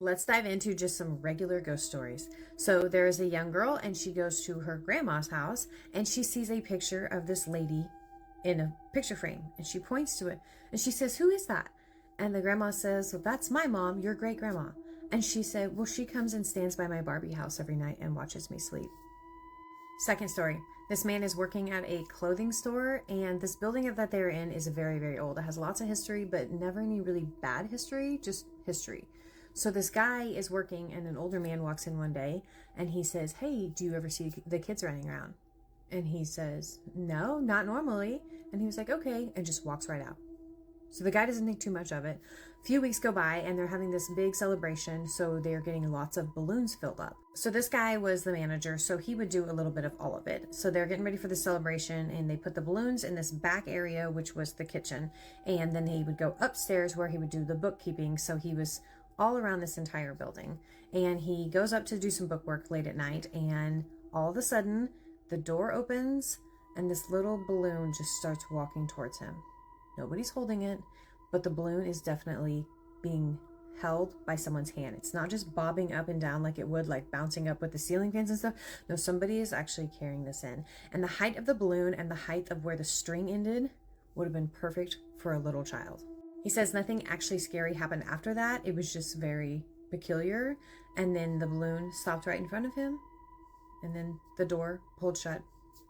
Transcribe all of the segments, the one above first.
Let's dive into just some regular ghost stories. So there is a young girl and she goes to her grandma's house and she sees a picture of this lady in a picture frame and she points to it and she says, "Who is that?" And the grandma says, "Well, that's my mom, your great grandma." And she said, "Well, she comes and stands by my Barbie house every night and watches me sleep." Second story. This man is working at a clothing store, and this building that they're in is very, very old. It has lots of history, but never any really bad history, just history. So this guy is working, and an older man walks in one day, and he says, "Hey, do you ever see the kids running around?" And he says, "No, not normally." And he was like, "Okay," and just walks right out. So the guy doesn't think too much of it. A few weeks go by and they're having this big celebration, so they're getting lots of balloons filled up. So this guy was the manager, so he would do a little bit of all of it. So they're getting ready for the celebration and they put the balloons in this back area, which was the kitchen. And then he would go upstairs where he would do the bookkeeping. So he was all around this entire building. And he goes up to do some bookwork late at night, and all of a sudden the door opens and this little balloon just starts walking towards him. Nobody's holding it, but the balloon is definitely being held by someone's hand. It's not just bobbing up and down like it would, like bouncing up with the ceiling fans and stuff. No, somebody is actually carrying this in. And the height of the balloon and the height of where the string ended would have been perfect for a little child. He says nothing actually scary happened after that. It was just very peculiar. And then the balloon stopped right in front of him. And then the door pulled shut.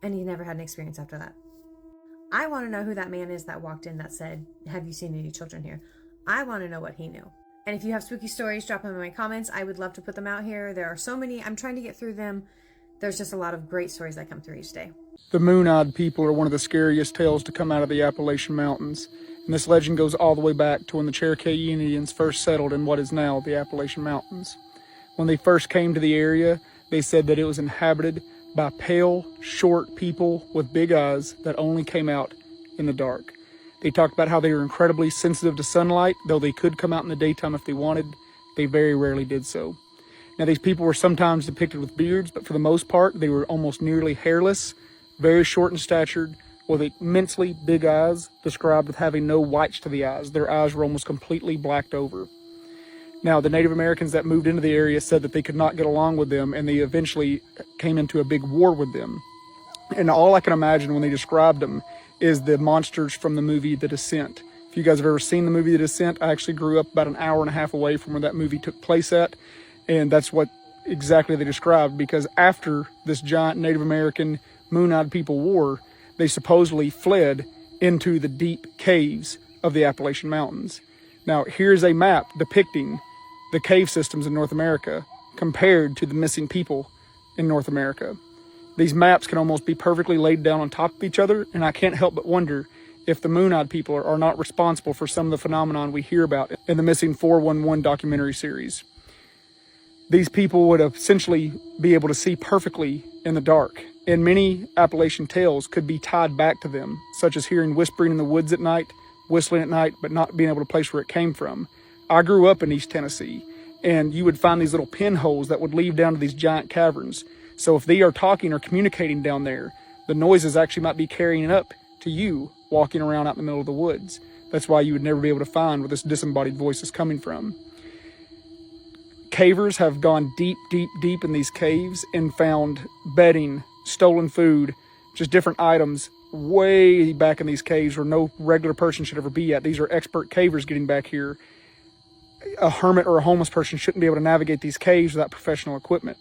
And he never had an experience after that. I want to know who that man is that walked in that said, "Have you seen any children here?" I want to know what he knew. And if you have spooky stories, drop them in my comments. I would love to put them out here. There are so many. I'm trying to get through them. There's just a lot of great stories that come through each day. The Moon-Eyed People are one of the scariest tales to come out of the Appalachian Mountains. And this legend goes all the way back to when the Cherokee Indians first settled in what is now the Appalachian Mountains. When they first came to the area, they said that it was inhabited by pale, short people with big eyes that only came out in the dark. They talked about how they were incredibly sensitive to sunlight, though they could come out in the daytime if they wanted. They very rarely did so. Now, these people were sometimes depicted with beards, but for the most part, they were almost nearly hairless, very short in stature, with immensely big eyes, described with having no whites to the eyes. Their eyes were almost completely blacked over. Now, the Native Americans that moved into the area said that they could not get along with them, and they eventually came into a big war with them. And all I can imagine when they described them is the monsters from the movie The Descent. If you guys have ever seen the movie The Descent, I actually grew up about an hour and a half away from where that movie took place at, and that's what exactly they described, because after this giant Native American Moon-Eyed People war, they supposedly fled into the deep caves of the Appalachian Mountains. Now, here's a map depicting the cave systems in North America compared to the missing people in North America. These maps can almost be perfectly laid down on top of each other, and I can't help but wonder if the Moon-Eyed People are not responsible for some of the phenomenon we hear about in the Missing 411 documentary series. These people would essentially be able to see perfectly in the dark, and many Appalachian tales could be tied back to them, such as hearing whispering in the woods at night, whistling at night, but not being able to place where it came from. I grew up in East Tennessee, and you would find these little pinholes that would lead down to these giant caverns. So if they are talking or communicating down there, the noises actually might be carrying up to you walking around out in the middle of the woods. That's why you would never be able to find where this disembodied voice is coming from. Cavers have gone deep, deep, deep in these caves and found bedding, stolen food, just different items way back in these caves where no regular person should ever be at. These are expert cavers getting back here. A hermit or a homeless person shouldn't be able to navigate these caves without professional equipment.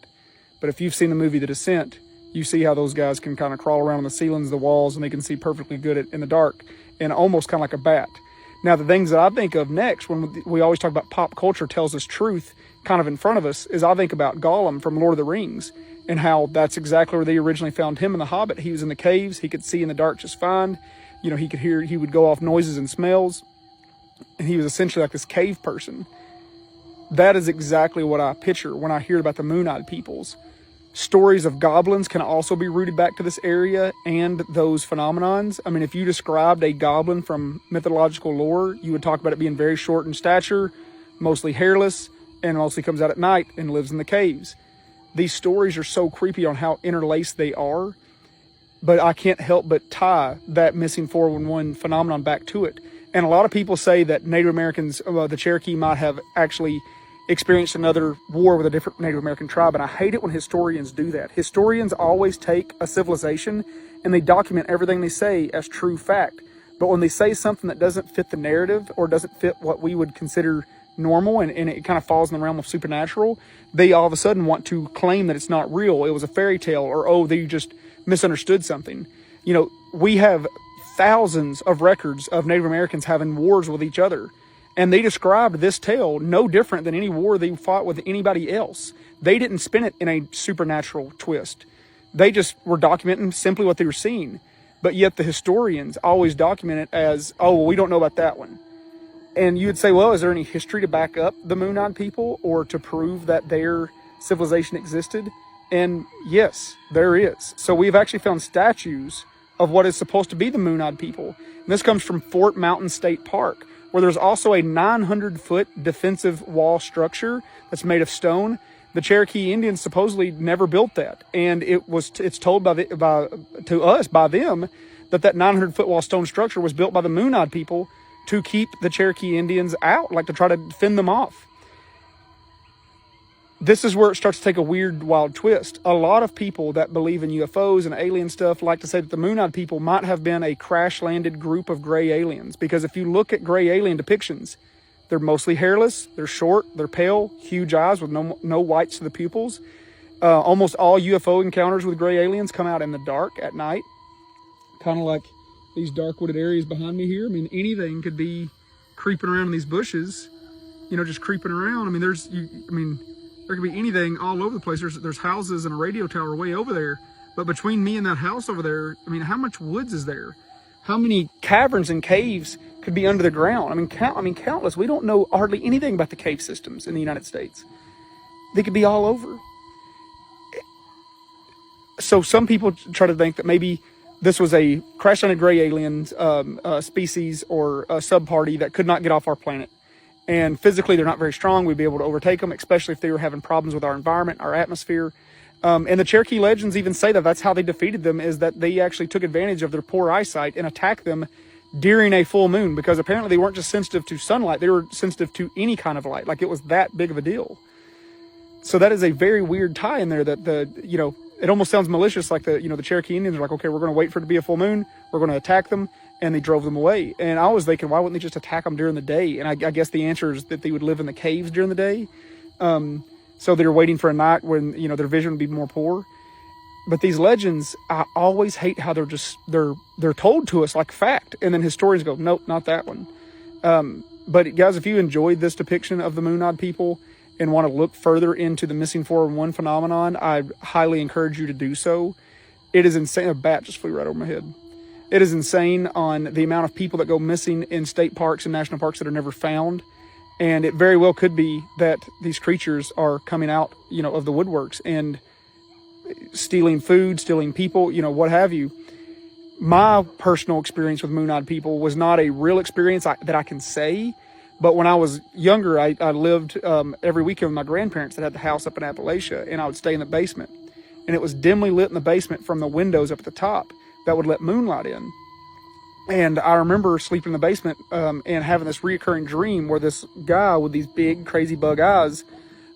But if you've seen the movie The Descent, you see how those guys can kind of crawl around on the ceilings, the walls, and they can see perfectly good in the dark, and almost kind of like a bat. Now, the things that I think of next, when we always talk about pop culture tells us truth kind of in front of us, is I think about Gollum from Lord of the Rings, and how that's exactly where they originally found him in The Hobbit. He was in the caves. He could see in the dark just fine. You know, he would go off noises and smells, and he was essentially like this cave person. That is exactly what I picture when I hear about the Moon-Eyed Peoples. Stories of goblins can also be rooted back to this area and those phenomenons. I mean, if you described a goblin from mythological lore, you would talk about it being very short in stature, mostly hairless, and mostly comes out at night and lives in the caves. These stories are so creepy on how interlaced they are, but I can't help but tie that missing 411 phenomenon back to it. And a lot of people say that Native Americans, the Cherokee, might have actually experienced another war with a different Native American tribe. And I hate it when historians do that. Historians always take a civilization and they document everything they say as true fact. But when they say something that doesn't fit the narrative or doesn't fit what we would consider normal, and it kind of falls in the realm of supernatural, they all of a sudden want to claim that it's not real. It was a fairy tale, or, oh, they just misunderstood something. You know, we have thousands of records of Native Americans having wars with each other. And they described this tale no different than any war they fought with anybody else. They didn't spin it in a supernatural twist. They just were documenting simply what they were seeing. But yet the historians always document it as, oh, well, we don't know about that one. And you would say, well, is there any history to back up the Moon-Eyed people or to prove that their civilization existed? And yes, there is. So we've actually found statues of what is supposed to be the Moon-Eyed people. And this comes from Fort Mountain State Park, where there's also a 900-foot defensive wall structure that's made of stone. The Cherokee Indians supposedly never built that, and it's told by them that 900-foot wall stone structure was built by the Moon-Eyed people to keep the Cherokee Indians out, like to try to fend them off. This is where it starts to take a weird, wild twist. A lot of people that believe in UFOs and alien stuff like to say that the Moon-Eyed people might have been a crash-landed group of gray aliens, because if you look at gray alien depictions, they're mostly hairless, they're short, they're pale, huge eyes with no whites to the pupils. Almost all UFO encounters with gray aliens come out in the dark at night, kind of like these dark wooded areas behind me here. I mean, anything could be creeping around in these bushes, you know, just creeping around. I mean, there could be anything all over the place. There's houses and a radio tower way over there. But between me and that house over there, I mean, how much woods is there? How many caverns and caves could be under the ground? I mean, countless. We don't know hardly anything about the cave systems in the United States. They could be all over. So some people try to think that maybe this was a crash-landed gray aliens species or a sub-party that could not get off our planet. And physically, they're not very strong. We'd be able to overtake them, especially if they were having problems with our environment, our atmosphere. And the Cherokee legends even say that that's how they defeated them, is that they actually took advantage of their poor eyesight and attacked them during a full moon, because apparently they weren't just sensitive to sunlight, they were sensitive to any kind of light. Like, it was that big of a deal. So that is a very weird tie in there that it almost sounds malicious, like the Cherokee Indians are like, okay, we're going to wait for it to be a full moon, we're going to attack them, and they drove them away. And I was thinking, why wouldn't they just attack them during the day? And I guess the answer is that they would live in the caves during the day. So they're waiting for a night when, their vision would be more poor. But these legends, I always hate how they're told to us like fact. And then historians go, nope, not that one. But guys, if you enjoyed this depiction of the Moon-Eyed people and want to look further into the missing 411 phenomenon, I highly encourage you to do so. It is insane. A bat just flew right over my head. It is insane on the amount of people that go missing in state parks and national parks that are never found. And it very well could be that these creatures are coming out, of the woodworks and stealing food, stealing people, what have you. My personal experience with Moon-Eyed people was not a real experience that I can say. But when I was younger, I lived every weekend with my grandparents that had the house up in Appalachia, and I would stay in the basement. And it was dimly lit in the basement from the windows up at the top that would let moonlight in. And I remember sleeping in the basement and having this reoccurring dream where this guy with these big, crazy bug eyes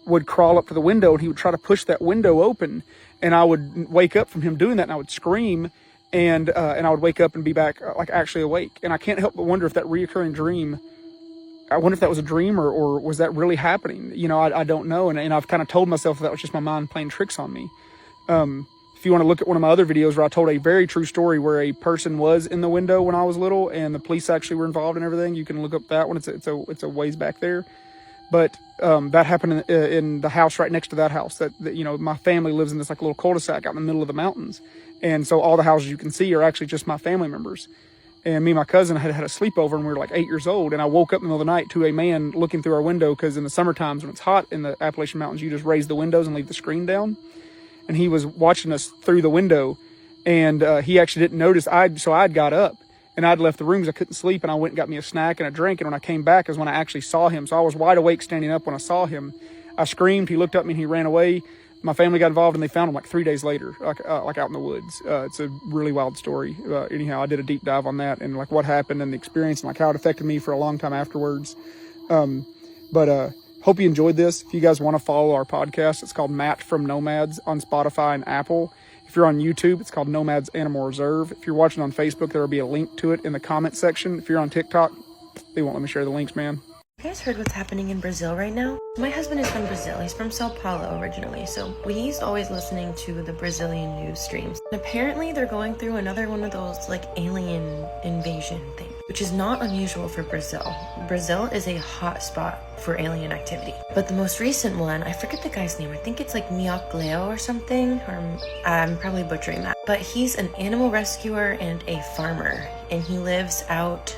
would crawl up to the window, and he would try to push that window open. And I would wake up from him doing that, and I would scream, and I would wake up and be back actually awake. And I can't help but wonder if that reoccurring dream, I wonder if that was a dream or was that really happening? I don't know. And I've kind of told myself that was just my mind playing tricks on me. If you want to look at one of my other videos where I told a very true story where a person was in the window when I was little and the police actually were involved and everything, you can look up that one. It's a ways back there. But that happened in the house right next to that house. That my family lives in this little cul-de-sac out in the middle of the mountains. And so all the houses you can see are actually just my family members. And me and my cousin had a sleepover, and we were 8 years old. And I woke up in the middle of the night to a man looking through our window, because in the summer times when it's hot in the Appalachian Mountains, you just raise the windows and leave the screen down. And he was watching us through the window, and he actually didn't notice. So I'd got up, and I'd left the room because I couldn't sleep, and I went and got me a snack and a drink. And when I came back is when I actually saw him. So I was wide awake standing up when I saw him. I screamed. He looked at me and he ran away. My family got involved, and they found him 3 days later, out in the woods. It's a really wild story. Anyhow, I did a deep dive on that and what happened and the experience and how it affected me for a long time afterwards. But Hope you enjoyed this. If you guys want to follow our podcast, it's called Matt from Nomads on Spotify and Apple. If you're on YouTube, it's called Nomads Animal Reserve. If you're watching on Facebook, there will be a link to it in the comment section. If you're on TikTok, they won't let me share the links, man. You guys heard what's happening in Brazil right now? My husband is from Brazil. He's from Sao Paulo originally, so he's always listening to the Brazilian news streams. And apparently they're going through another one of those like alien invasion things, which is not unusual for Brazil. Brazil is a hot spot for alien activity. But the most recent one, I forget the guy's name. I think it's like Miocleo or something, or I'm probably butchering that. But he's an animal rescuer and a farmer, and he lives out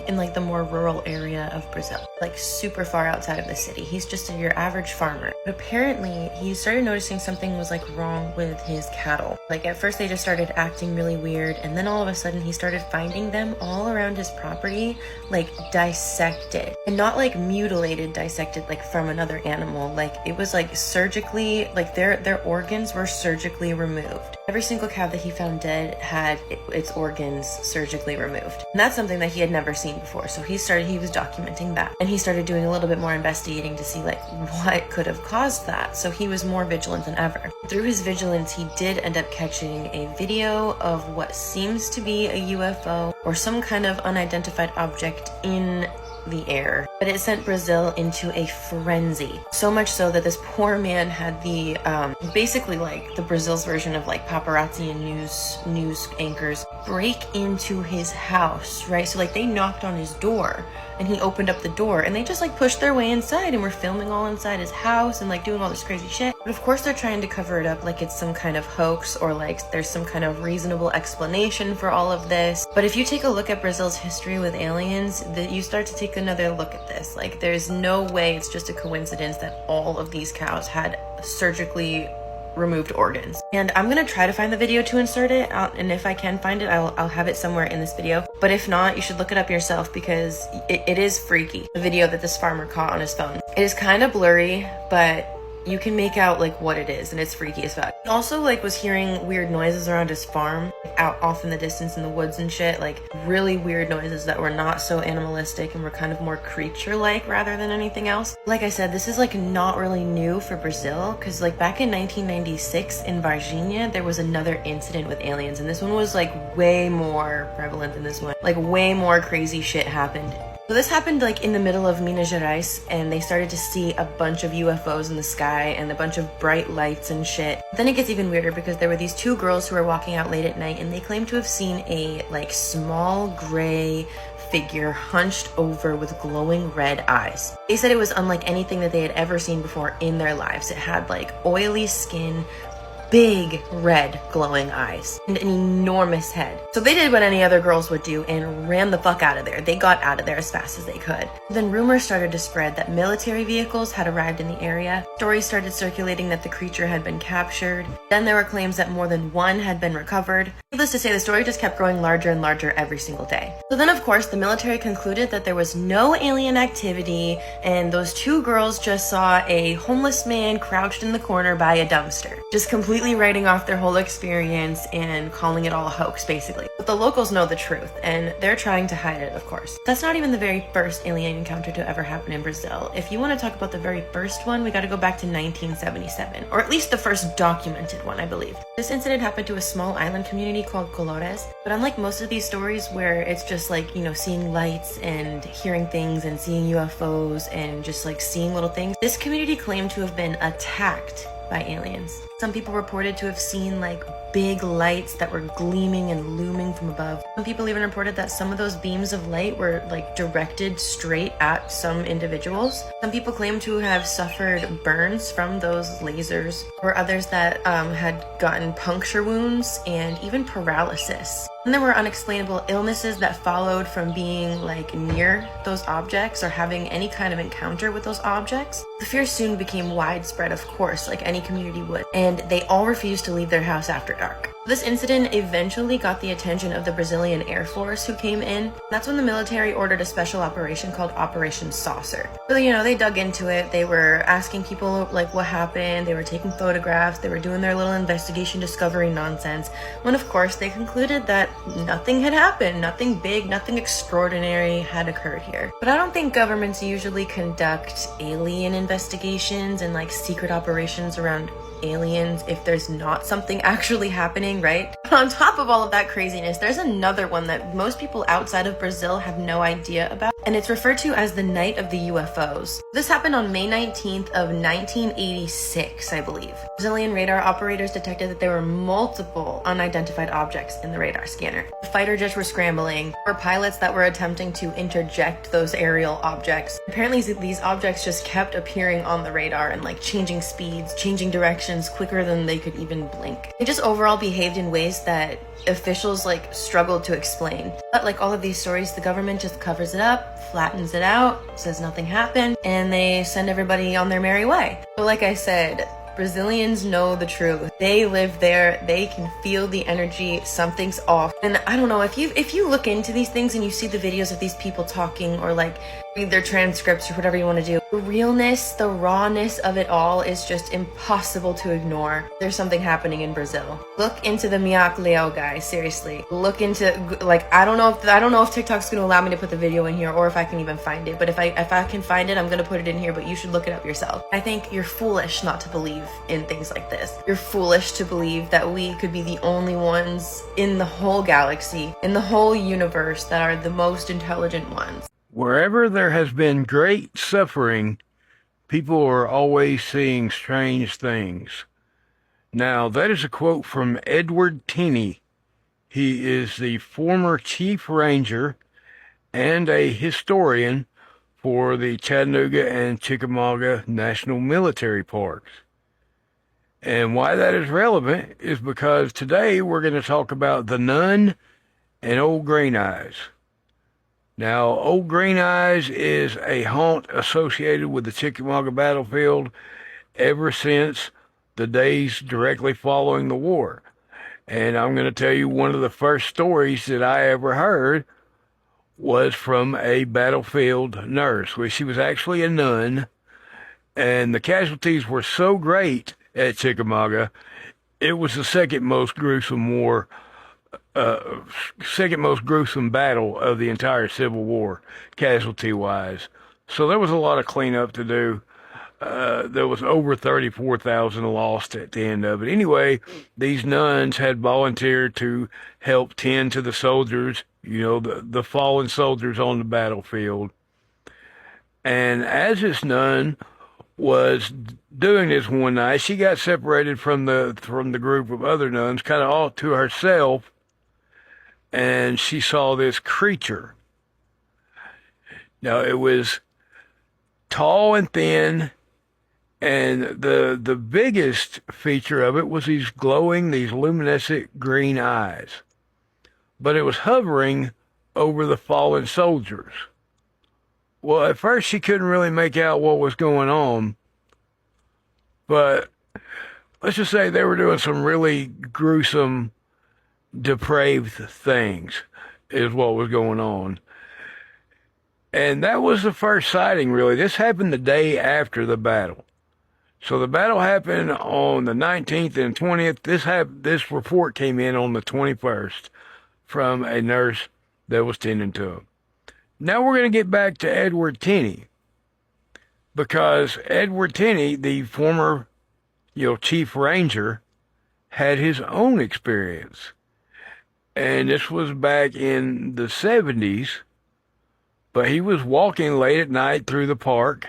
in like the more rural area of Brazil, like super far outside of the city. He's just your average farmer. But apparently he started noticing something was like wrong with his cattle. Like at first they just started acting really weird, and then all of a sudden he started finding them all around his property, like dissected, and not like mutilated, dissected like from another animal. Like it was like surgically, like their organs were surgically removed. Every single cow that he found dead had its organs surgically removed. And that's something that he had never seen before. So he was documenting that. And he started doing a little bit more investigating to see like what could have caused that. So he was more vigilant than ever. Through his vigilance, he did end up catching a video of what seems to be a UFO or some kind of unidentified object in the air, but it sent Brazil into a frenzy. So much so that this poor man had the basically like the Brazil's version of like paparazzi and news anchors break into his house, right? So like they knocked on his door and he opened up the door and they just like pushed their way inside and were filming all inside his house and like doing all this crazy shit. But of course they're trying to cover it up like it's some kind of hoax or like there's some kind of reasonable explanation for all of this. But if you take a look at Brazil's history with aliens, that you start to take another look at this. Like there's no way it's just a coincidence that all of these cows had surgically removed organs. And I'm gonna try to find the video to insert it out, and if I can find it, I'll have it somewhere in this video. But if not, you should look it up yourself because it is freaky. The video that this farmer caught on his phone. It is kind of blurry, but you can make out like what it is, and it's freaky as fuck. He also like was hearing weird noises around his farm, out off in the distance in the woods and shit, like really weird noises that were not so animalistic and were kind of more creature-like rather than anything else. Like I said, this is like not really new for Brazil, because like back in 1996 in Varginha, there was another incident with aliens, and this one was like way more prevalent than this one. Like way more crazy shit happened. So this happened like in the middle of Minas Gerais, and they started to see a bunch of UFOs in the sky and a bunch of bright lights and shit. Then it gets even weirder because there were these two girls who were walking out late at night, and they claimed to have seen a like small gray figure hunched over with glowing red eyes. They said it was unlike anything that they had ever seen before in their lives. It had like oily skin, big red glowing eyes, and an enormous head. So they did what any other girls would do and ran the fuck out of there. They got out of there as fast as they could. Then rumors started to spread that military vehicles had arrived in the area. Stories started circulating that the creature had been captured. Then there were claims that more than one had been recovered. Needless to say, the story just kept growing larger and larger every single day. So then of course the military concluded that there was no alien activity, and those two girls just saw a homeless man crouched in the corner by a dumpster. Just completely writing off their whole experience and calling it all a hoax, basically. But the locals know the truth, and they're trying to hide it, of course. That's not even the very first alien encounter to ever happen in Brazil. If you want to talk about the very first one, we gotta go back to 1977, or at least the first documented one, I believe. This incident happened to a small island community called Colores, but unlike most of these stories where it's just like, you know, seeing lights and hearing things and seeing UFOs and just like seeing little things, this community claimed to have been attacked by aliens. Some people reported to have seen like big lights that were gleaming and looming from above. Some people even reported that some of those beams of light were like directed straight at some individuals. Some people claim to have suffered burns from those lasers, or others that had gotten puncture wounds and even paralysis. And there were unexplainable illnesses that followed from being like near those objects or having any kind of encounter with those objects. The fear soon became widespread, of course, like any community would, and they all refused to leave their house after dark. This incident eventually got the attention of the Brazilian Air Force, who came in. That's when the military ordered a special operation called Operation Saucer. So, they dug into it. They were asking people, like, what happened. They were taking photographs. They were doing their little investigation discovery nonsense. When, of course, they concluded that nothing had happened. Nothing big, nothing extraordinary had occurred here. But I don't think governments usually conduct alien investigations and, like, secret operations around aliens if there's not something actually happening, right? But on top of all of that craziness, there's another one that most people outside of Brazil have no idea about, and it's referred to as the Night of the UFOs. This happened on May 19th of 1986, I believe. Brazilian radar operators detected that there were multiple unidentified objects in the radar scanner. The fighter jets were scrambling. There were pilots that were attempting to interject those aerial objects. Apparently these objects just kept appearing on the radar and like changing speeds, changing directions quicker than they could even blink. They just overall behaved in ways that officials like struggled to explain. But like all of these stories, the government just covers it up, flattens it out, says nothing happened, and they send everybody on their merry way. But like I said, Brazilians know the truth. They live there. They can feel the energy. Something's off. And I don't know, if you look into these things and you see the videos of these people talking or like read their transcripts or whatever you want to do, the realness, the rawness of it all is just impossible to ignore. There's something happening in Brazil. Look into the Miak Leo guy, seriously. Look into, like, I don't know if TikTok's going to allow me to put the video in here or if I can even find it. But if I can find it, I'm going to put it in here, but you should look it up yourself. I think you're foolish not to believe in things like this. You're foolish to believe that we could be the only ones in the whole galaxy, in the whole universe, that are the most intelligent ones. Wherever there has been great suffering, people are always seeing strange things. Now, that is a quote from Edward Tenney. He is the former chief ranger and a historian for the Chattanooga and Chickamauga National Military Parks. And why that is relevant is because today we're going to talk about the Nun and Old Green Eyes. Now, Old Green Eyes is a haunt associated with the Chickamauga battlefield ever since the days directly following the war. And I'm going to tell you one of the first stories that I ever heard was from a battlefield nurse, where she was actually a nun, and the casualties were so great at Chickamauga, it was the second most gruesome battle of the entire Civil War, casualty-wise. So there was a lot of cleanup to do. There was over 34,000 lost at the end of it. Anyway, these nuns had volunteered to help tend to the soldiers, the fallen soldiers on the battlefield. And as this nun was doing this one night, she got separated from the group of other nuns, kind of all to herself, and she saw this creature. Now, it was tall and thin, and the biggest feature of it was these luminescent green eyes. But it was hovering over the fallen soldiers. Well, at first she couldn't really make out what was going on, but let's just say they were doing some really gruesome, depraved things is what was going on. And that was the first sighting, really. This happened the day after the battle. So the battle happened on the 19th and 20th. This report came in on the 21st from a nurse that was tending to him. Now we're going to get back to Edward Tenney, because Edward Tenney, the former, chief ranger, had his own experience. And this was back in the 70s, but he was walking late at night through the park,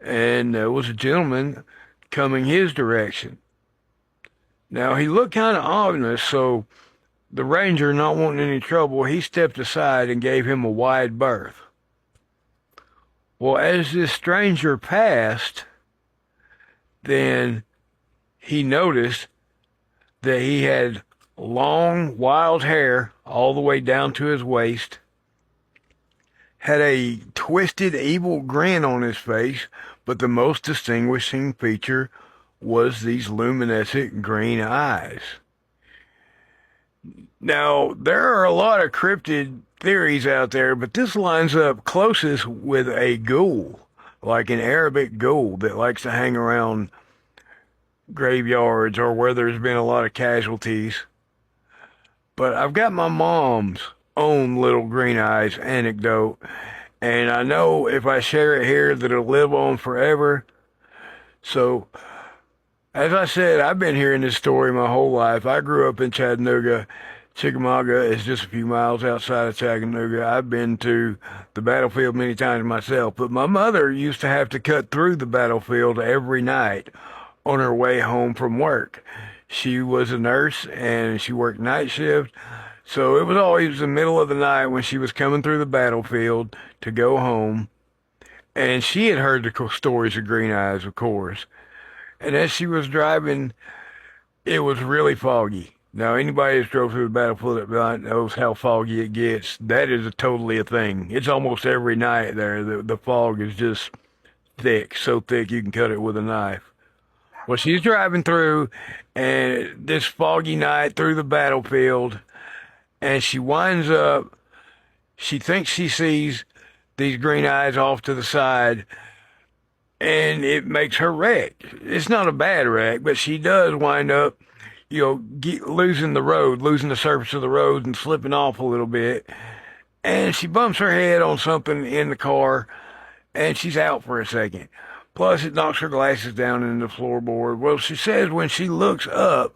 and there was a gentleman coming his direction. Now, he looked kind of ominous, so the ranger, not wanting any trouble, he stepped aside and gave him a wide berth. Well, as this stranger passed, then he noticed that he had long, wild hair all the way down to his waist, had a twisted, evil grin on his face, but the most distinguishing feature was these luminescent green eyes. Now, there are a lot of cryptid theories out there, but this lines up closest with a ghoul, like an Arabic ghoul that likes to hang around graveyards or where there's been a lot of casualties. But I've got my mom's own little green eyes anecdote, and I know if I share it here that it'll live on forever. So, as I said, I've been hearing this story my whole life. I grew up in Chattanooga. Chickamauga is just a few miles outside of Chattanooga. I've been to the battlefield many times myself, but my mother used to have to cut through the battlefield every night on her way home from work. She was a nurse and she worked night shift, so it was always the middle of the night when she was coming through the battlefield to go home. And she had heard the stories of green eyes, of course. And as she was driving, it was really foggy. Now, anybody that's drove through the battlefield at night knows how foggy it gets. That is totally a thing. It's almost every night there. The fog is just thick, so thick you can cut it with a knife. Well, she's driving through, and this foggy night through the battlefield, and she winds up, she thinks she sees these green eyes off to the side, and it makes her wreck. It's not a bad wreck, but she does wind up, losing the road, losing the surface of the road and slipping off a little bit. And she bumps her head on something in the car, and she's out for a second. Plus, it knocks her glasses down into the floorboard. Well, she says when she looks up,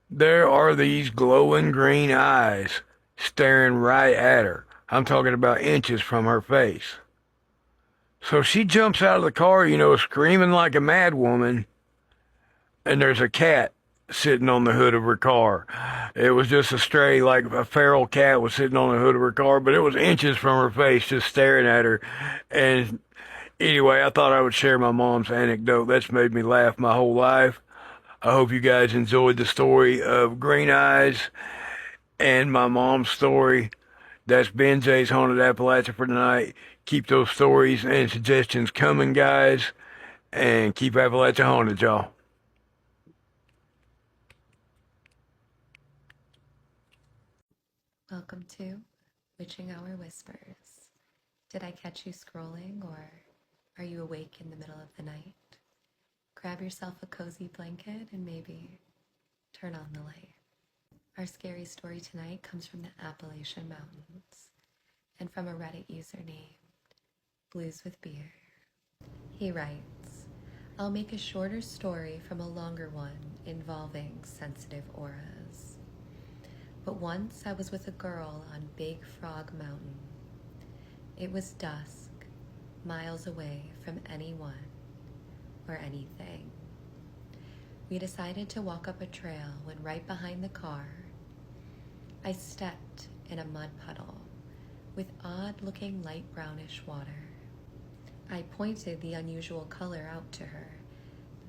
there are these glowing green eyes staring right at her. I'm talking about inches from her face. So she jumps out of the car, screaming like a mad woman, and there's a cat sitting on the hood of her car. It was just a stray, like a feral cat was sitting on the hood of her car, but it was inches from her face just staring at her. And anyway, I thought I would share my mom's anecdote. That's made me laugh my whole life. I hope you guys enjoyed the story of Green Eyes and my mom's story. That's Ben J's Haunted Appalachia for tonight. Keep those stories and suggestions coming, guys. And keep Appalachia haunted, y'all. Welcome to Witching Hour Whispers. Did I catch you scrolling, or are you awake in the middle of the night? Grab yourself a cozy blanket and maybe turn on the light. Our scary story tonight comes from the Appalachian Mountains and from a Reddit user named Blues with Beer. He writes, I'll make a shorter story from a longer one involving sensitive auras. But once I was with a girl on Big Frog Mountain. It was dusk, miles away from anyone or anything. We decided to walk up a trail when right behind the car, I stepped in a mud puddle with odd-looking light brownish water. I pointed the unusual color out to her.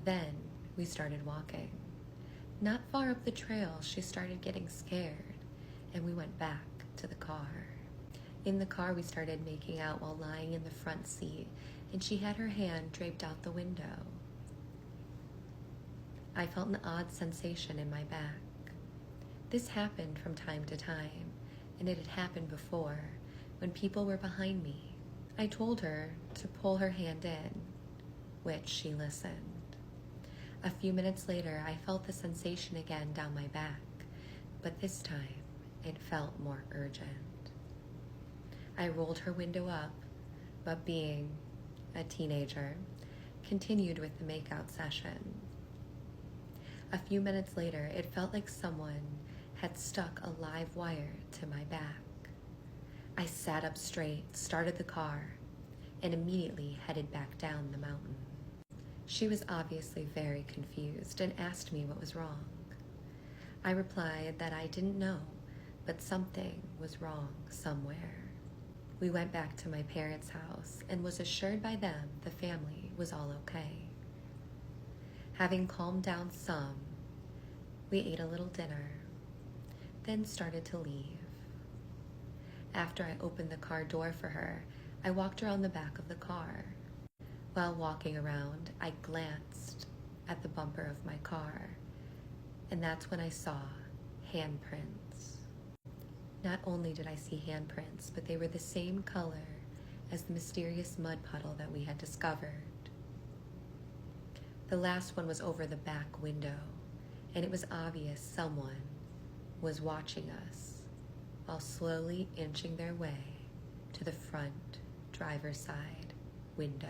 Then we started walking. Not far up the trail, she started getting scared, and we went back to the car. In the car, we started making out while lying in the front seat, and she had her hand draped out the window. I felt an odd sensation in my back. This happened from time to time, and it had happened before, when people were behind me. I told her to pull her hand in, which she listened. A few minutes later, I felt the sensation again down my back, but this time it felt more urgent. I rolled her window up, but being a teenager, continued with the makeout session. A few minutes later, it felt like someone had stuck a live wire to my back. I sat up straight, started the car, and immediately headed back down the mountain. She was obviously very confused and asked me what was wrong. I replied that I didn't know, but something was wrong somewhere. We went back to my parents' house and was assured by them the family was all okay. Having calmed down some, we ate a little dinner, then started to leave. After I opened the car door for her, I walked around the back of the car. While walking around, I glanced at the bumper of my car, and that's when I saw handprints. Not only did I see handprints, but they were the same color as the mysterious mud puddle that we had discovered. The last one was over the back window, and it was obvious someone was watching us while slowly inching their way to the front driver's side window.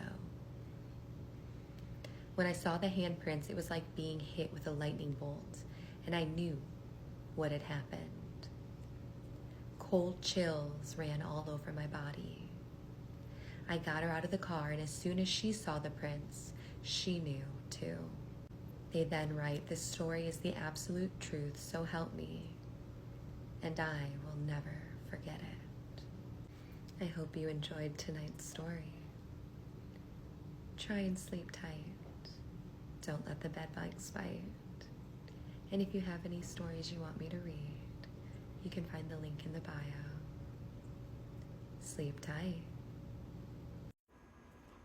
When I saw the handprints, it was like being hit with a lightning bolt, and I knew what had happened. Cold chills ran all over my body. I got her out of the car, and as soon as she saw the prints, she knew too. They then write, "This story is the absolute truth, so help me, and I will never forget it." I hope you enjoyed tonight's story. Try and sleep tight. Don't let the bed bugs bite. And if you have any stories you want me to read, you can find the link in the bio. Sleep tight.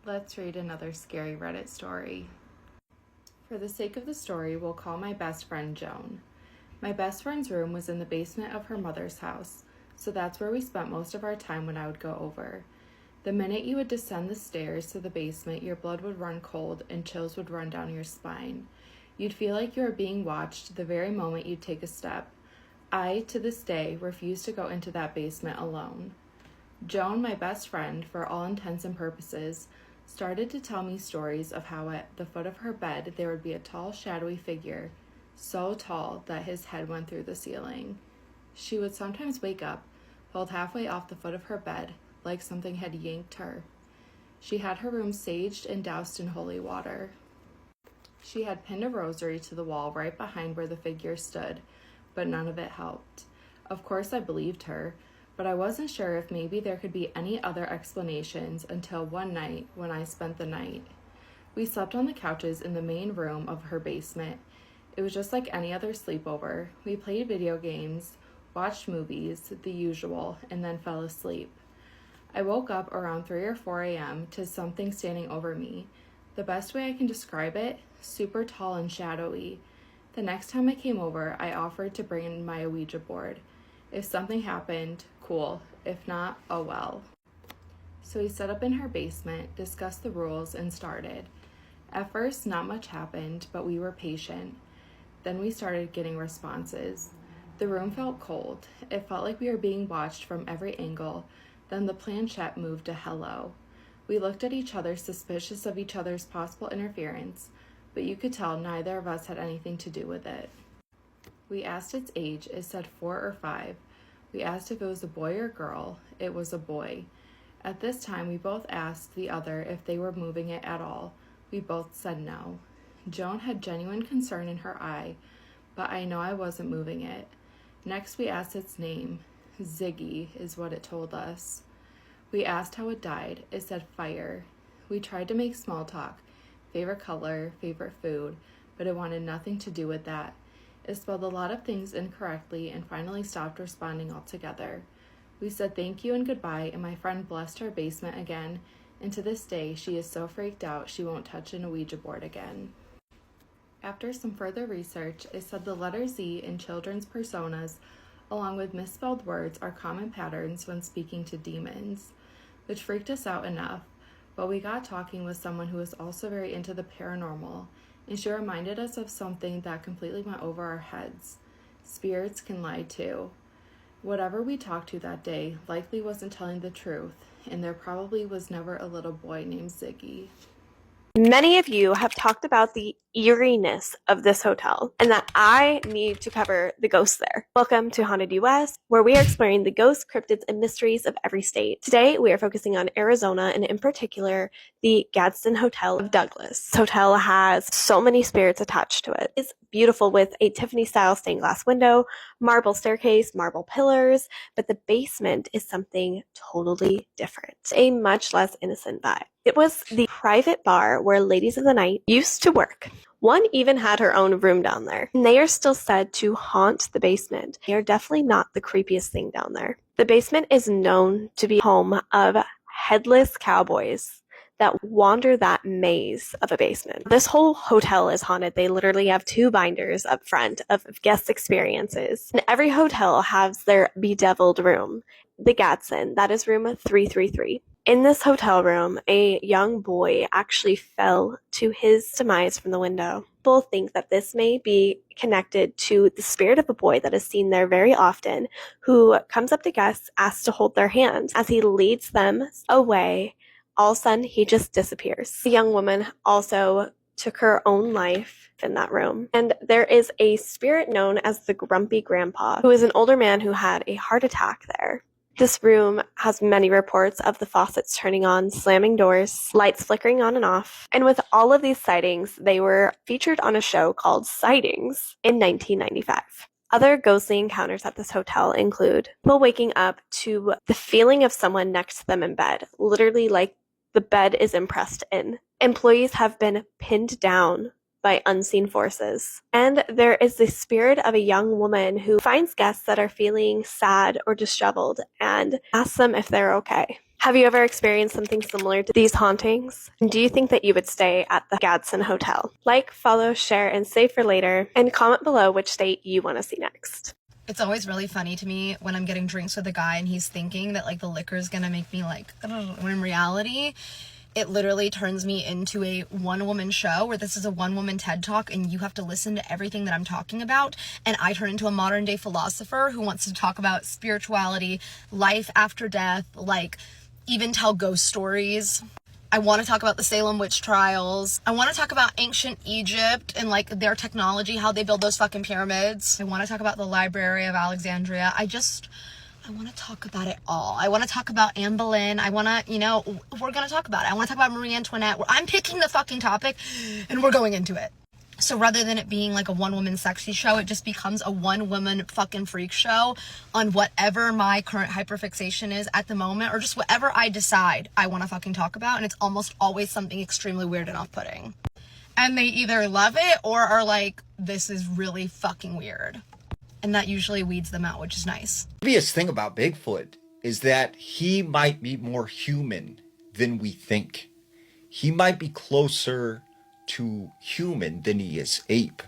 Let's read another scary Reddit story. For the sake of the story, we'll call my best friend Joan. My best friend's room was in the basement of her mother's house, so that's where we spent most of our time when I would go over. The minute you would descend the stairs to the basement, your blood would run cold and chills would run down your spine. You'd feel like you were being watched the very moment you'd take a step. I, to this day, refuse to go into that basement alone. Joan, my best friend, for all intents and purposes, started to tell me stories of how at the foot of her bed there would be a tall, shadowy figure, so tall that his head went through the ceiling. She would sometimes wake up, pulled halfway off the foot of her bed, like something had yanked her. She had her room saged and doused in holy water. She had pinned a rosary to the wall right behind where the figure stood, but none of it helped. Of course I believed her, but I wasn't sure if maybe there could be any other explanations until one night when I spent the night. We slept on the couches in the main room of her basement. It was just like any other sleepover. We played video games, watched movies, the usual, and then fell asleep. I woke up around 3 or 4 a.m. to something standing over me. The best way I can describe it, super tall and shadowy. The next time I came over, I offered to bring in my Ouija board. If something happened, cool. If not, oh well. So we set up in her basement, discussed the rules, and started. At first, not much happened, but we were patient. Then we started getting responses. The room felt cold. It felt like we were being watched from every angle. Then the planchette moved to hello. We looked at each other, suspicious of each other's possible interference, but you could tell neither of us had anything to do with it. We asked its age. It said 4 or 5. We asked if it was a boy or girl. It was a boy. At this time, we both asked the other if they were moving it at all. We both said no. Joan had genuine concern in her eye, but I know I wasn't moving it. Next, we asked its name. Ziggy is what it told us. We asked how it died. It said fire. We tried to make small talk, favorite color, favorite food, but it wanted nothing to do with that. It spelled a lot of things incorrectly and finally stopped responding altogether. We said thank you and goodbye, and my friend blessed her basement again, and to this day she is so freaked out she won't touch an Ouija board again. After some further research, it said the letter Z in children's personas, along with misspelled words, are common patterns when speaking to demons, which freaked us out enough, but we got talking with someone who was also very into the paranormal, and she reminded us of something that completely went over our heads. Spirits can lie too. Whatever we talked to that day likely wasn't telling the truth, and there probably was never a little boy named Ziggy. Many of you have talked about the eeriness of this hotel and that I need to cover the ghosts there. Welcome to Haunted US, where we are exploring the ghosts, cryptids, and mysteries of every state. Today, we are focusing on Arizona and in particular, the Gadsden Hotel of Douglas. This hotel has so many spirits attached to it. It's beautiful with a Tiffany-style stained glass window, marble staircase, marble pillars, but the basement is something totally different. A much less innocent vibe. It was the private bar where ladies of the night used to work. One even had her own room down there. And they are still said to haunt the basement. They are definitely not the creepiest thing down there. The basement is known to be home of headless cowboys that wander that maze of a basement. This whole hotel is haunted. They literally have 2 binders up front of guest experiences. And every hotel has their bedeviled room. The Gadsden, that is room 333. In this hotel room, a young boy actually fell to his demise from the window. People think that this may be connected to the spirit of a boy that is seen there very often, who comes up to guests, asks to hold their hand. As he leads them away, all of a sudden, he just disappears. The young woman also took her own life in that room. And there is a spirit known as the Grumpy Grandpa, who is an older man who had a heart attack there. This room has many reports of the faucets turning on, slamming doors, lights flickering on and off. And with all of these sightings, they were featured on a show called Sightings in 1995. Other ghostly encounters at this hotel include people waking up to the feeling of someone next to them in bed, literally like the bed is impressed in. Employees have been pinned down by unseen forces. And there is the spirit of a young woman who finds guests that are feeling sad or disheveled and asks them if they're okay. Have you ever experienced something similar to these hauntings? And do you think that you would stay at the Gadsden Hotel? Like, follow, share, and save for later, and comment below which state you want to see next. It's always really funny to me when I'm getting drinks with a guy and he's thinking that like the liquor is gonna make me like, when in reality, it literally turns me into a one-woman show where this is a one-woman TED Talk and you have to listen to everything that I'm talking about, and I turn into a modern-day philosopher who wants to talk about spirituality, life after death, like even tell ghost stories. I want to talk about the Salem witch trials. I want to talk about ancient Egypt and like their technology, how they build those fucking pyramids. I want to talk about the Library of Alexandria. I want to talk about it all. I want to talk about Anne Boleyn. I want to, we're going to talk about it. I want to talk about Marie Antoinette. I'm picking the fucking topic and we're going into it. So rather than it being like a one-woman sexy show, it just becomes a one-woman fucking freak show on whatever my current hyperfixation is at the moment, or just whatever I decide I want to fucking talk about. And it's almost always something extremely weird and off-putting. And they either love it or are like, this is really fucking weird. And that usually weeds them out, which is nice. The obvious thing about Bigfoot is that he might be more human than we think. He might be closer to human than he is ape.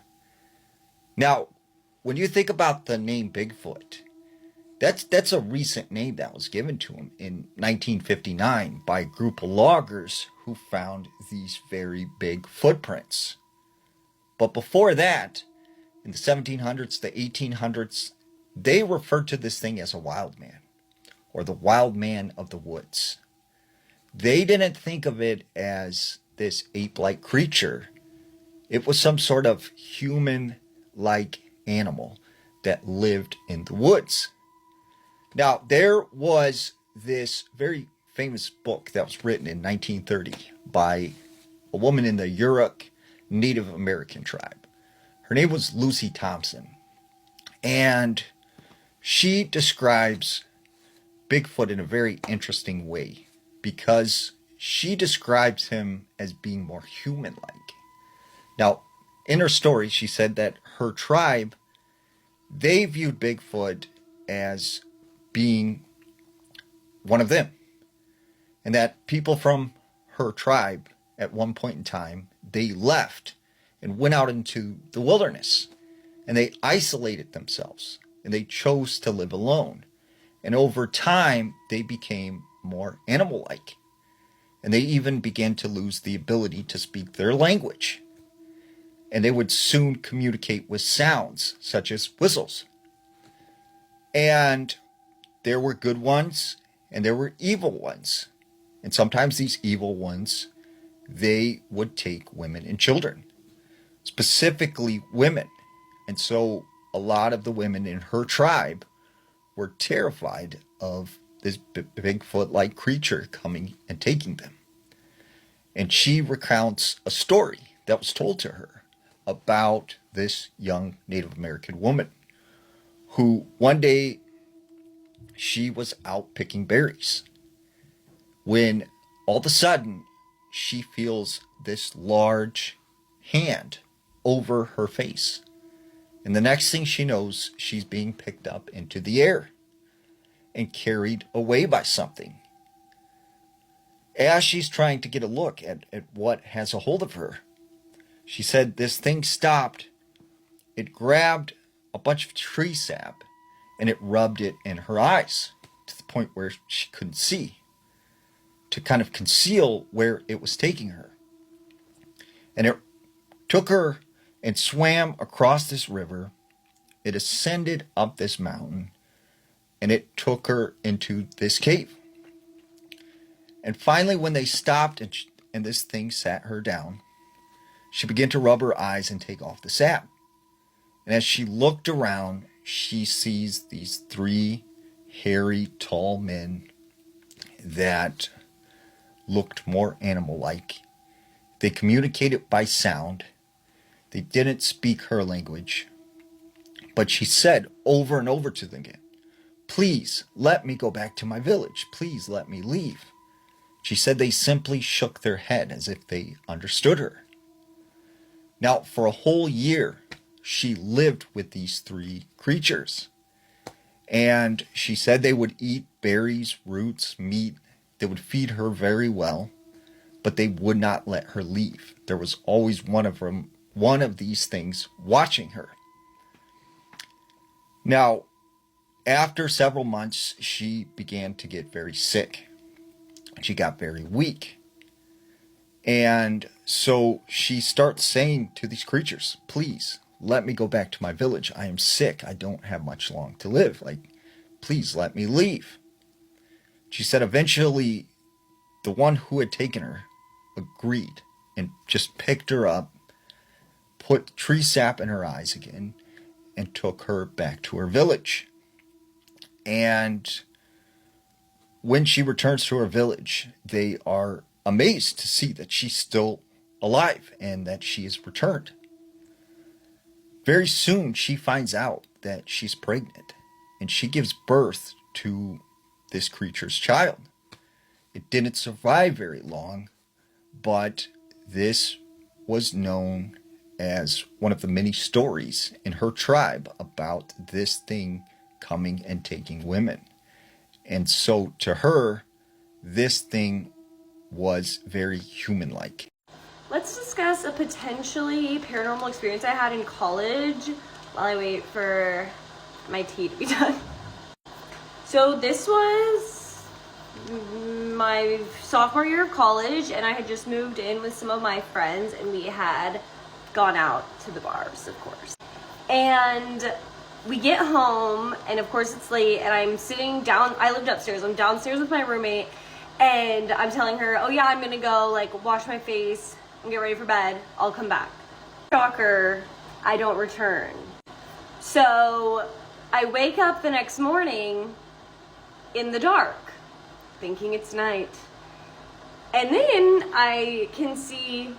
Now, when you think about the name Bigfoot, that's a recent name that was given to him in 1959 by a group of loggers who found these very big footprints. But before that, in the 1700s, the 1800s, they referred to this thing as a wild man, or the wild man of the woods. They didn't think of it as this ape-like creature. It was some sort of human-like animal that lived in the woods. Now, there was this very famous book that was written in 1930 by a woman in the Yurok Native American tribe. Her name was Lucy Thompson, and she describes Bigfoot in a very interesting way because she describes him as being more human-like. Now, in her story, she said that her tribe, they viewed Bigfoot as being one of them, and that people from her tribe at one point in time, they left and went out into the wilderness, and they isolated themselves, and they chose to live alone. And over time, they became more animal-like. And they even began to lose the ability to speak their language. And they would soon communicate with sounds, such as whistles. And there were good ones, and there were evil ones. And sometimes these evil ones, they would take women and children. Specifically women. And so a lot of the women in her tribe were terrified of this Bigfoot-like creature coming and taking them. And she recounts a story that was told to her about this young Native American woman who one day she was out picking berries when all of a sudden she feels this large hand over her face. And the next thing she knows, she's being picked up into the air and carried away by something. As she's trying to get a look at what has a hold of her, she said this thing stopped. It grabbed a bunch of tree sap and it rubbed it in her eyes to the point where she couldn't see, to kind of conceal where it was taking her. And it took her and swam across this river. It ascended up this mountain, and it took her into this cave. And finally, when they stopped and this thing sat her down, she began to rub her eyes and take off the sap. And as she looked around, she sees these 3 hairy, tall men that looked more animal-like. They communicated by sound. They didn't speak her language. But she said over and over to them again, "Please let me go back to my village. Please let me leave." She said they simply shook their head as if they understood her. Now, for a whole year, she lived with these 3 creatures. And she said they would eat berries, roots, meat. They would feed her very well, but they would not let her leave. There was always one of these things watching her. Now, after several months, she began to get very sick. She got very weak. And so she starts saying to these creatures, "Please, let me go back to my village. I am sick. I don't have much long to live. Please let me leave." She said eventually the one who had taken her agreed and just picked her up, put tree sap in her eyes again, and took her back to her village. And when she returns to her village, they are amazed to see that she's still alive and that she is returned. Very soon, she finds out that she's pregnant, and she gives birth to this creature's child. It didn't survive very long, but this was known as one of the many stories in her tribe about this thing coming and taking women. And so to her, this thing was very human-like. Let's discuss a potentially paranormal experience I had in college while I wait for my tea to be done. So this was my sophomore year of college, and I had just moved in with some of my friends, and we had gone out to the bars, of course. And we get home, and of course it's late, and I'm sitting down. I lived upstairs. I'm downstairs with my roommate, and I'm telling her, "Oh yeah, I'm gonna go wash my face and get ready for bed. I'll come back." Shocker, I don't return. So I wake up the next morning in the dark, thinking it's night. And then I can see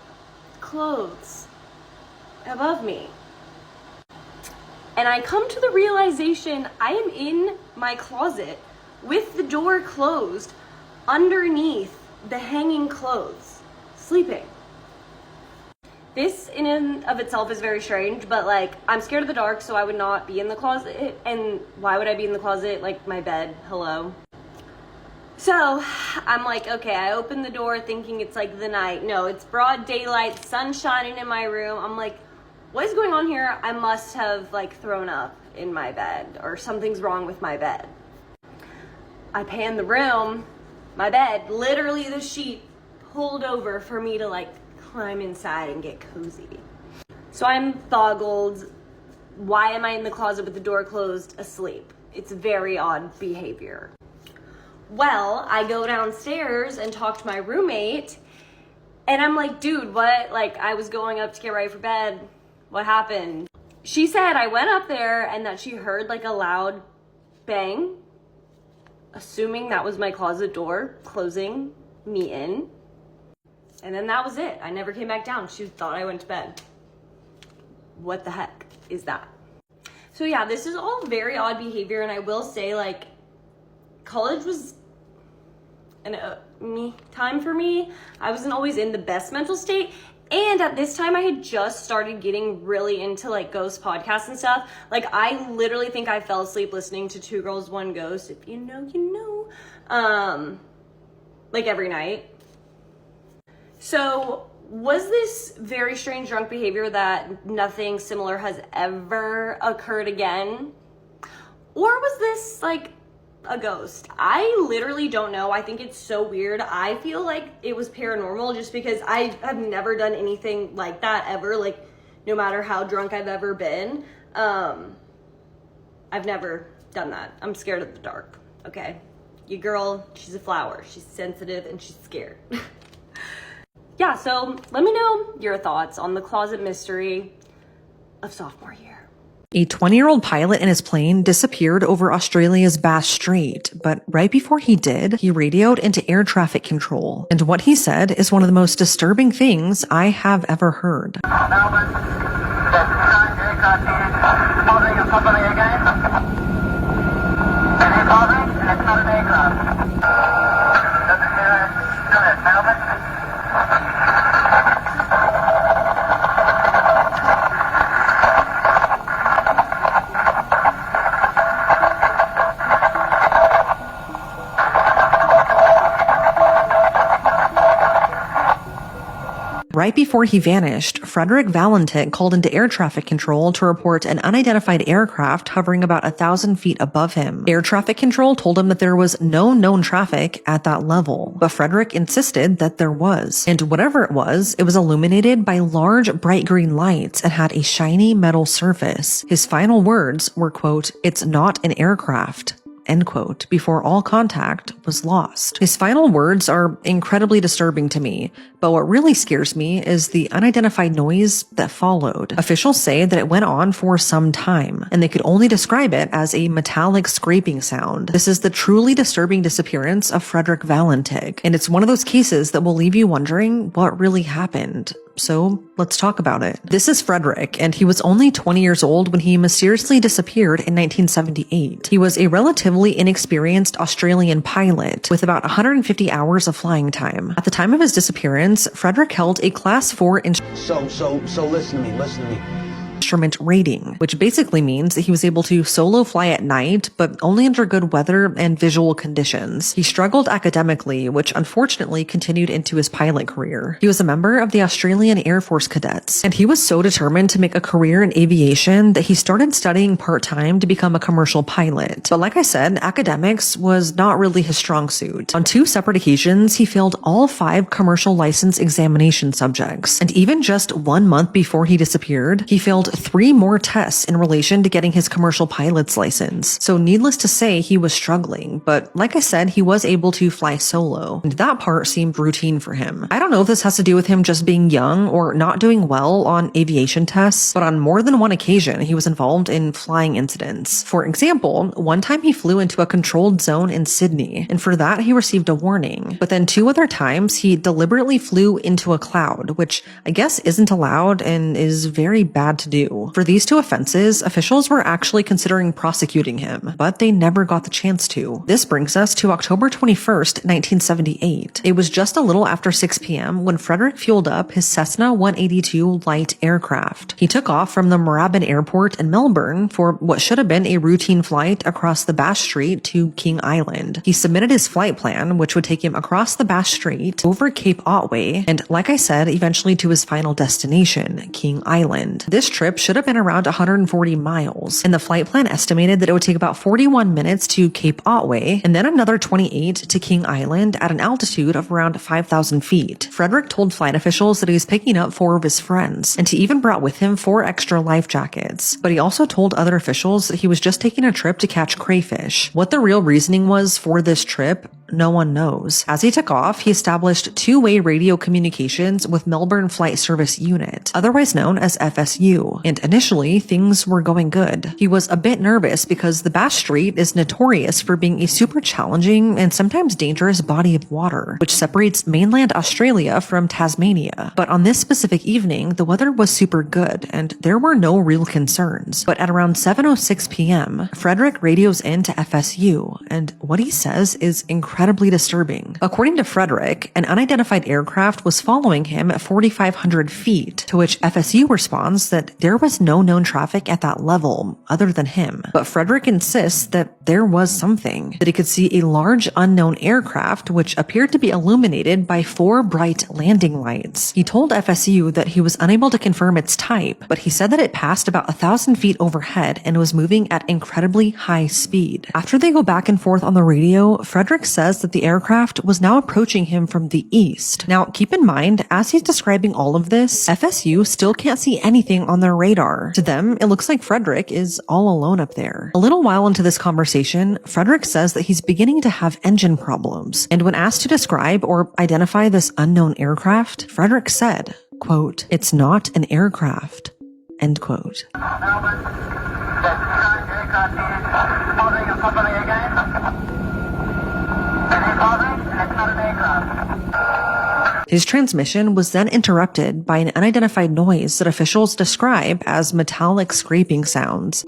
clothes above me. And I come to the realization I am in my closet with the door closed underneath the hanging clothes, sleeping. This in and of itself is very strange, but I'm scared of the dark, so I would not be in the closet. And why would I be in the closet? My bed, hello. So I'm okay, I open the door thinking it's the night. No, it's broad daylight, sun shining in my room. I'm what is going on here? I must have thrown up in my bed, or something's wrong with my bed. I pan the room, my bed, literally the sheet pulled over for me to climb inside and get cozy. So I'm boggled. Why am I in the closet with the door closed, asleep? It's very odd behavior. Well, I go downstairs and talk to my roommate, and I'm dude, what? I was going up to get ready for bed. What happened? She said I went up there and that she heard a loud bang, assuming that was my closet door closing me in. And then that was it. I never came back down. She thought I went to bed. What the heck is that? So yeah, this is all very odd behavior, and I will say college was time for me. I wasn't always in the best mental state. And at this time, I had just started getting really into ghost podcasts and stuff. I literally think I fell asleep listening to Two Girls, One Ghost. If you know, you know. Every night. So was this very strange drunk behavior that nothing similar has ever occurred again? Or was this like a ghost? I literally don't know. I think it's so weird. I feel like it was paranormal just because I have never done anything like that ever, like no matter how drunk I've ever been. I've never done that. I'm scared of the dark, okay? Your girl, she's a flower. She's sensitive and she's scared. Yeah, so let me know your thoughts on the closet mystery of sophomore year. A 20-year-old pilot in his plane disappeared over Australia's Bass Strait, but right before he did, he radioed into air traffic control. And what he said is one of the most disturbing things I have ever heard. Melbourne, aircraft here, pausing and somebody again. It is pausing, and it's not an aircraft. Go ahead, Melbourne. Right before he vanished, Frederick Valentich called into air traffic control to report an unidentified aircraft hovering about 1,000 feet above him. Air traffic control told him that there was no known traffic at that level, but Frederick insisted that there was. And whatever it was illuminated by large bright green lights and had a shiny metal surface. His final words were, quote, "It's not an aircraft," end quote, before all contact was lost. His final words are incredibly disturbing to me, but what really scares me is the unidentified noise that followed. Officials say that it went on for some time, and they could only describe it as a metallic scraping sound. This is the truly disturbing disappearance of Frederick Valentich, and it's one of those cases that will leave you wondering what really happened. So let's talk about it. This is Frederick, and he was only 20 years old when he mysteriously disappeared in 1978. He was a relatively inexperienced Australian pilot with about 150 hours of flying time. At the time of his disappearance, Frederick held a Class 4 So listen to me. instrument rating, which basically means that he was able to solo fly at night, but only under good weather and visual conditions. He struggled academically, which unfortunately continued into his pilot career. He was a member of the Australian Air Force Cadets, and he was so determined to make a career in aviation that he started studying part-time to become a commercial pilot. But like I said, academics was not really his strong suit. On 2 separate occasions, he failed all 5 commercial license examination subjects, and even just 1 month before he disappeared, he failed 3 more tests in relation to getting his commercial pilot's license. So needless to say, he was struggling, but like I said, he was able to fly solo, and that part seemed routine for him. I don't know if this has to do with him just being young or not doing well on aviation tests, but on more than one occasion, he was involved in flying incidents. For example, one time he flew into a controlled zone in Sydney, and for that he received a warning. But then 2 other times, he deliberately flew into a cloud, which I guess isn't allowed and is very bad to do. For these 2 offenses, officials were actually considering prosecuting him, but they never got the chance to. This brings us to October 21st, 1978. It was just a little after 6 p.m. when Frederick fueled up his Cessna 182 light aircraft. He took off from the Moorabbin Airport in Melbourne for what should have been a routine flight across the Bass Strait to King Island. He submitted his flight plan, which would take him across the Bass Strait, over Cape Otway, and like I said, eventually to his final destination, King Island. This trip should have been around 140 miles, and the flight plan estimated that it would take about 41 minutes to Cape Otway, and then another 28 to King Island at an altitude of around 5,000 feet. Frederick told flight officials that he was picking up 4 of his friends, and he even brought with him 4 extra life jackets. But he also told other officials that he was just taking a trip to catch crayfish. What the real reasoning was for this trip, no one knows. As he took off, he established 2-way radio communications with Melbourne Flight Service Unit, otherwise known as FSU, and initially things were going good. He was a bit nervous because the Bass Strait is notorious for being a super challenging and sometimes dangerous body of water, which separates mainland Australia from Tasmania. But on this specific evening, the weather was super good and there were no real concerns. But at around 7:06 p.m., Frederick radios into FSU, and what he says is incredible incredibly disturbing. According to Frederick, an unidentified aircraft was following him at 4,500 feet, to which FSU responds that there was no known traffic at that level other than him. But Frederick insists that there was something, that he could see a large unknown aircraft which appeared to be illuminated by 4 bright landing lights. He told FSU that he was unable to confirm its type, but he said that it passed about 1,000 feet overhead and was moving at incredibly high speed. After they go back and forth on the radio, Frederick says that the aircraft was now approaching him from the east. Now, keep in mind, as he's describing all of this, FSU still can't see anything on their radar. To them, it looks like Frederick is all alone up there. A little while into this conversation, Frederick says that he's beginning to have engine problems, and when asked to describe or identify this unknown aircraft, Frederick said, quote, "It's not an aircraft," end quote. His transmission was then interrupted by an unidentified noise that officials describe as metallic scraping sounds.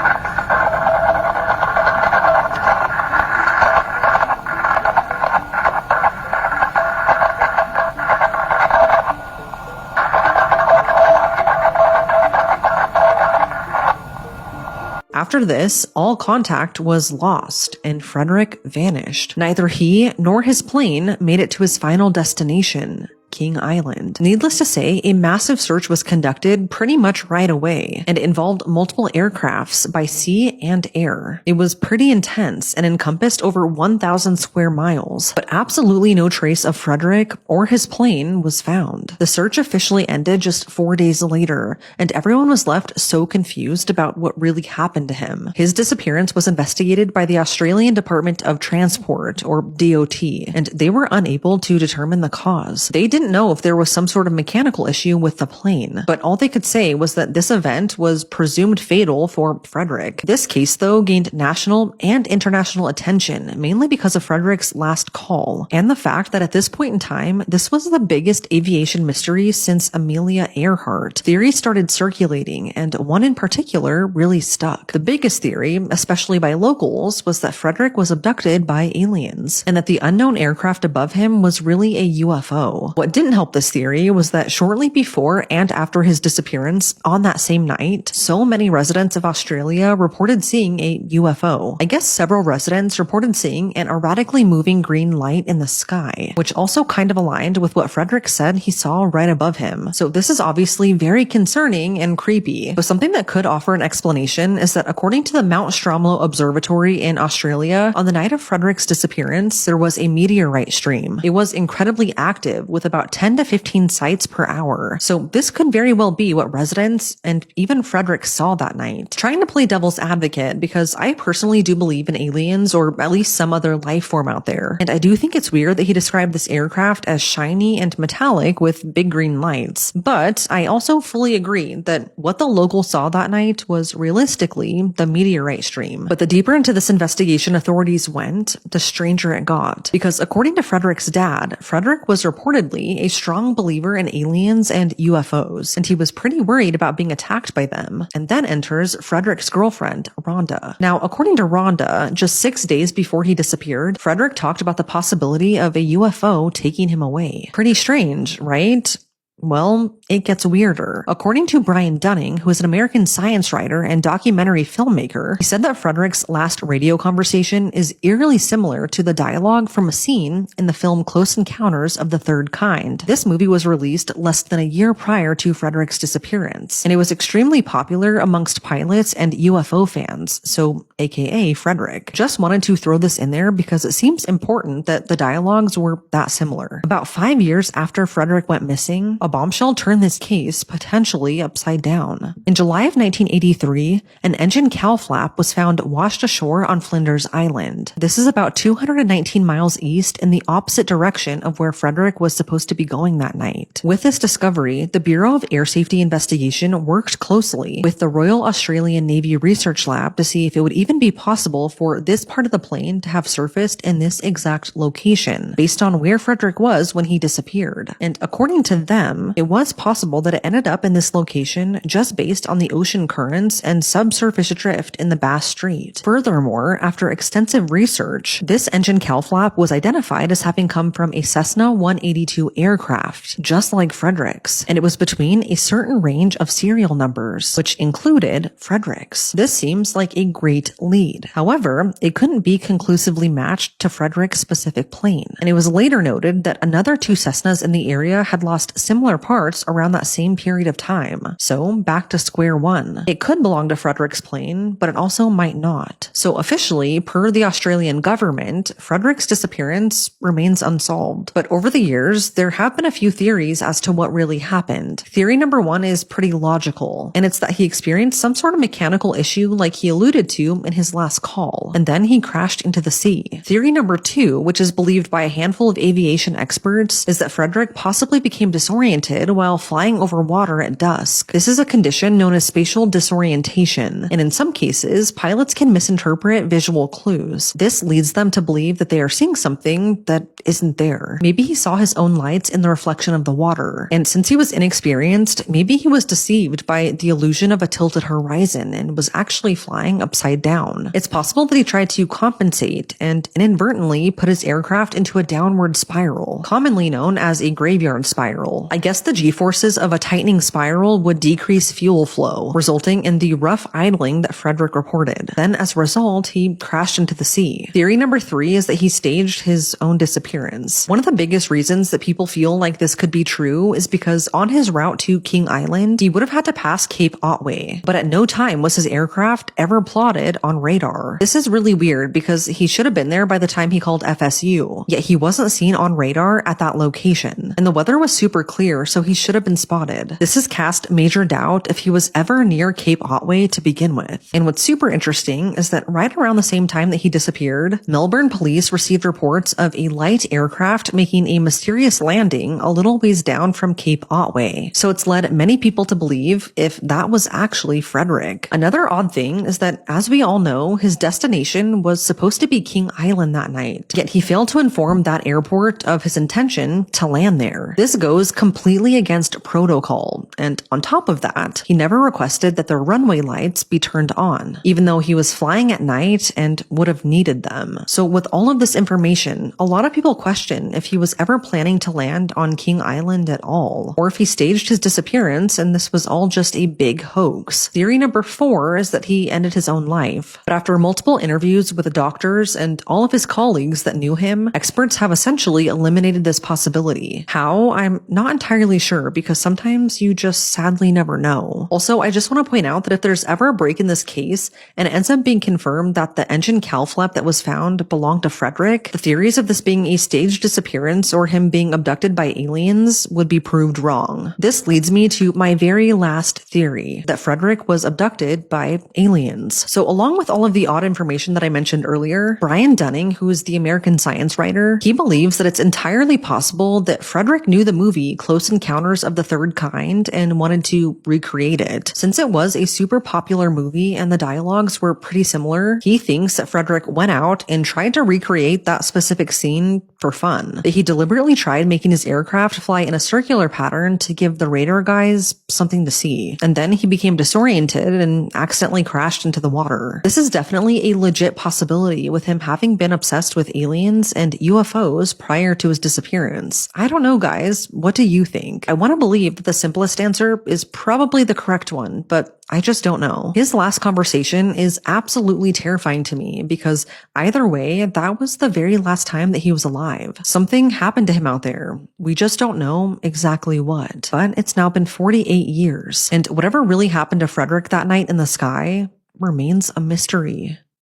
After this, all contact was lost and Frederick vanished. Neither he nor his plane made it to his final destination, King Island. Needless to say, a massive search was conducted pretty much right away, and it involved multiple aircrafts by sea and air. It was pretty intense and encompassed over 1,000 square miles, but absolutely no trace of Frederick or his plane was found. The search officially ended just 4 days later, and everyone was left so confused about what really happened to him. His disappearance was investigated by the Australian Department of Transport, or DOT, and they were unable to determine the cause. They didn't know if there was some sort of mechanical issue with the plane, but all they could say was that this event was presumed fatal for Frederick. This case, though, gained national and international attention, mainly because of Frederick's last call, and the fact that at this point in time, this was the biggest aviation mystery since Amelia Earhart. Theories started circulating, and one in particular really stuck. The biggest theory, especially by locals, was that Frederick was abducted by aliens, and that the unknown aircraft above him was really a UFO. What didn't help this theory was that shortly before and after his disappearance, on that same night, so many residents of Australia reported seeing a UFO. I guess several residents reported seeing an erratically moving green light in the sky, which also kind of aligned with what Frederick said he saw right above him. So this is obviously very concerning and creepy. But something that could offer an explanation is that according to the Mount Stromlo Observatory in Australia, on the night of Frederick's disappearance, there was a meteorite stream. It was incredibly active, with about 10 to 15 sites per hour. So this could very well be what residents and even Frederick saw that night. Trying to play devil's advocate, because I personally do believe in aliens, or at least some other life form out there. And I do think it's weird that he described this aircraft as shiny and metallic with big green lights. But I also fully agree that what the locals saw that night was realistically the meteorite stream. But the deeper into this investigation authorities went, the stranger it got. Because according to Frederick's dad, Frederick was reportedly a strong believer in aliens and UFOs, and he was pretty worried about being attacked by them. And then enters Frederick's girlfriend, Rhonda. Now, according to Rhonda, just 6 days before he disappeared, Frederick talked about the possibility of a UFO taking him away. Pretty strange, right? Well, it gets weirder. According to Brian Dunning, who is an American science writer and documentary filmmaker, he said that Frederick's last radio conversation is eerily similar to the dialogue from a scene in the film Close Encounters of the Third Kind. This movie was released less than a year prior to Frederick's disappearance, and it was extremely popular amongst pilots and UFO fans, so aka Frederick. Just wanted to throw this in there because it seems important that the dialogues were that similar. About 5 years after Frederick went missing, a bombshell turned this case potentially upside down. In July of 1983, an engine cowl flap was found washed ashore on Flinders Island. This is about 219 miles east in the opposite direction of where Frederick was supposed to be going that night. With this discovery, the Bureau of Air Safety Investigation worked closely with the Royal Australian Navy Research Lab to see if it would even be possible for this part of the plane to have surfaced in this exact location, based on where Frederick was when he disappeared. And according to them, him, it was possible that it ended up in this location just based on the ocean currents and subsurface drift in the Bass Strait. Furthermore, after extensive research, this engine cowl flap was identified as having come from a Cessna 182 aircraft, just like Frederick's, and it was between a certain range of serial numbers, which included Frederick's. This seems like a great lead. However, it couldn't be conclusively matched to Frederick's specific plane, and it was later noted that another 2 Cessnas in the area had lost similar parts around that same period of time. So, back to square one. It could belong to Frederick's plane, but it also might not. So officially, per the Australian government, Frederick's disappearance remains unsolved. But over the years, there have been a few theories as to what really happened. Theory number 1 is pretty logical, and it's that he experienced some sort of mechanical issue like he alluded to in his last call, and then he crashed into the sea. Theory number 2, which is believed by a handful of aviation experts, is that Frederick possibly became disoriented while flying over water at dusk. This is a condition known as spatial disorientation, and in some cases, pilots can misinterpret visual clues. This leads them to believe that they are seeing something that isn't there. Maybe he saw his own lights in the reflection of the water, and since he was inexperienced, maybe he was deceived by the illusion of a tilted horizon and was actually flying upside down. It's possible that he tried to compensate and inadvertently put his aircraft into a downward spiral, commonly known as a graveyard spiral. I guess the g-forces of a tightening spiral would decrease fuel flow, resulting in the rough idling that Frederick reported. Then, as a result, he crashed into the sea. Theory number 3 is that he staged his own disappearance. One of the biggest reasons that people feel like this could be true is because on his route to King Island, he would have had to pass Cape Otway, but at no time was his aircraft ever plotted on radar. This is really weird because he should have been there by the time he called FSU, yet he wasn't seen on radar at that location, and the weather was super clear, so he should have been spotted. This has cast major doubt if he was ever near Cape Otway to begin with. And what's super interesting is that right around the same time that he disappeared, Melbourne police received reports of a light aircraft making a mysterious landing a little ways down from Cape Otway. So it's led many people to believe if that was actually Frederick. Another odd thing is that, as we all know, his destination was supposed to be King Island that night, yet he failed to inform that airport of his intention to land there. This goes completely against protocol, and on top of that, he never requested that the runway lights be turned on, even though he was flying at night and would have needed them. So with all of this information, a lot of people question if he was ever planning to land on King Island at all, or if he staged his disappearance and this was all just a big hoax. Theory number 4 is that he ended his own life, but after multiple interviews with the doctors and all of his colleagues that knew him, experts have essentially eliminated this possibility. How? I'm not entirely sure, because sometimes you just sadly never know. Also, I just want to point out that if there's ever a break in this case and it ends up being confirmed that the engine cowl flap that was found belonged to Frederick, the theories of this being a staged disappearance or him being abducted by aliens would be proved wrong. This leads me to my very last theory, that Frederick was abducted by aliens. So along with all of the odd information that I mentioned earlier, Brian Dunning, who is the American science writer, he believes that it's entirely possible that Frederick knew the movie Close Encounters of the Third Kind and wanted to recreate it. Since it was a super popular movie and the dialogues were pretty similar, he thinks that Frederick went out and tried to recreate that specific scene for fun. That he deliberately tried making his aircraft fly in a circular pattern to give the radar guys something to see. And then he became disoriented and accidentally crashed into the water. This is definitely a legit possibility, with him having been obsessed with aliens and UFOs prior to his disappearance. I don't know, guys. What do you think? I want to believe that the simplest answer is probably the correct one, but I just don't know. His last conversation is absolutely terrifying to me because either way, that was the very last time that he was alive. Something happened to him out there. We just don't know exactly what. But it's now been 48 years, and whatever really happened to Frederick that night in the sky remains a mystery.